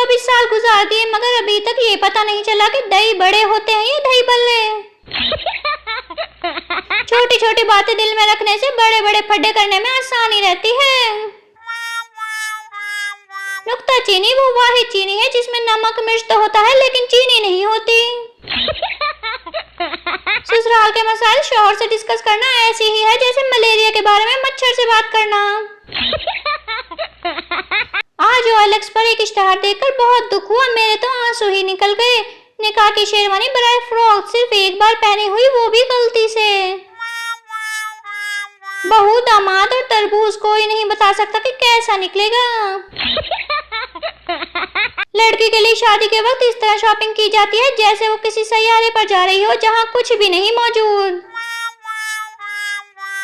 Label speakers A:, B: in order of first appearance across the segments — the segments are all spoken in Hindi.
A: 24 साल गुजार दिए मगर अभी तक ये पता नहीं चला कि दही बड़े होते हैं या दही बल्ले। छोटी छोटी बातें दिल में रखने से बड़े बड़े फड्डे करने में आसानी रहती है। नुक्ता चीनी वो वाहिद चीनी है जिसमें नमक मिर्च तो होता है लेकिन चीनी नहीं होती। ससुराल के मसाइल शौहर से डिस्कस करना ऐसी ही है जैसे मलेरिया के बारे में मच्छर से बात करना। आज OLX पर एक इश्तहार देखकर बहुत दुख हुआ, मेरे तो आंसू ही निकल गए। निकाह की शेरवानी बराए फ्रॉक सिर्फ एक बार पहनी हुई, वो भी गलती से। बहू, दामाद और तरबूज कोई नहीं बता सकता कि कैसा निकलेगा। लड़की के लिए शादी के वक्त इस तरह शॉपिंग की जाती है जैसे वो किसी सैयारे पर जा रही हो जहाँ कुछ भी नहीं मौजूद।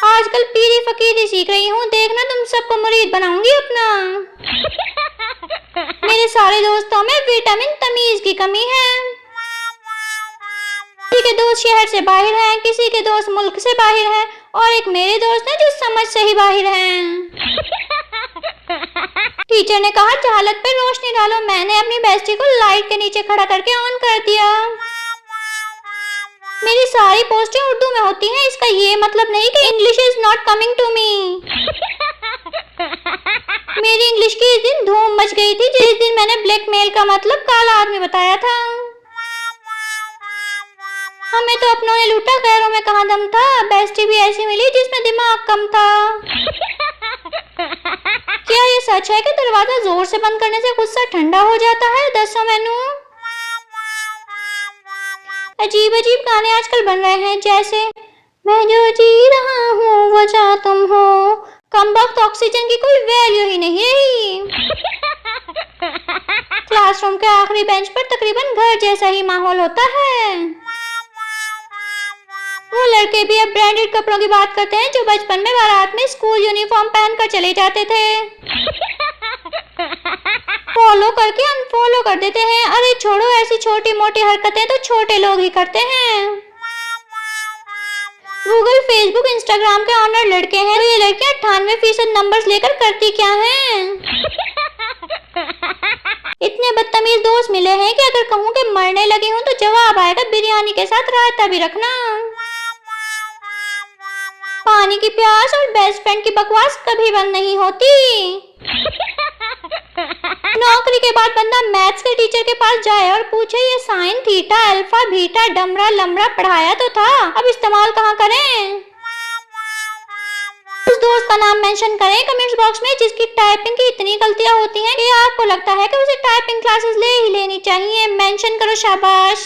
A: आजकल पीरी फकीरी सीख रही हूँ, देखना तुम सबको मुरीद बनाऊंगी अपना। मेरे सारे दोस्तों में विटामिन तमीज की कमी है। किसी के दोस्त शहर से बाहर हैं, किसी के दोस्त मुल्क से बाहर हैं और एक मेरे दोस्त हैं जो समझ से ही बाहर हैं। टीचर ने कहा चालक पे रोशनी डालो, मैंने अपनी बेस्टी को लाइट के नीचे खड़ा करके ऑन कर दिया। मेरी सारी पोस्टें उर्दू में होती हैं, इसका ये मतलब नहीं कि English is not coming to me. मेरी इंग्लिश की इस दिन धूम मच गई थी जिस दिन मैंने ब्लैकमेल का मतलब काला आदमी बताया था। हमें तो अपनों ने लूटा, गैरों में कहाँ दम था। बेस्टी भी ऐसी मिली जिसमें दिमाग कम था। क्या ये सच है कि दरवाजा जोर से बंद करने से गुस्सा ठंडा हो जाता है? दसो मैनू। अजीब अजीब गाने आजकल बन रहे हैं जैसे मैं जो जी रहा हूँ वो जा तुम हो। कमबख्त ऑक्सीजन की कोई वैल्यू ही नहीं रही। क्लासरूम के आखिरी बेंच पर तकरीबन घर जैसा ही माहौल होता है। वो लड़के भी अब ब्रांडेड कपड़ों की बात करते हैं जो बचपन में बारात में स्कूल यूनिफॉर्म पहनकर चले जाते थे। फॉलो करके अनफॉलो कर देते हैं। अरे छोड़ो, ऐसी छोटी मोटी हरकतें तो छोटे लोग ही करते हैं। गूगल, फेसबुक, इंस्टाग्राम के ऑनर लड़के हैं तो ये लड़कियां 98% नंबर्स लेकर करती क्या हैं? इतने बदतमीज दोस्त मिले हैं कि अगर कहूँ कि मरने लगी हूँ तो जवाब आएगा बिरयानी के साथ रायता भी रखना। पानी की प्यास और बेस्ट फ्रेंड की बकवास कभी बंद नहीं होती। नौकरी के बाद बंदा मैथ्स के टीचर के पास जाए और पूछे ये sine theta alpha beta Damra लमरा पढ़ाया तो था, अब इस्तेमाल कहाँ करें? उस दोस्त का नाम मेंशन करें कमेंट्स बॉक्स में जिसकी टाइपिंग की इतनी गलतियां होती हैं कि आपको लगता है कि उसे टाइपिंग क्लासेस ले ही लेनी चाहिए। मेंशन करो, शाबाश।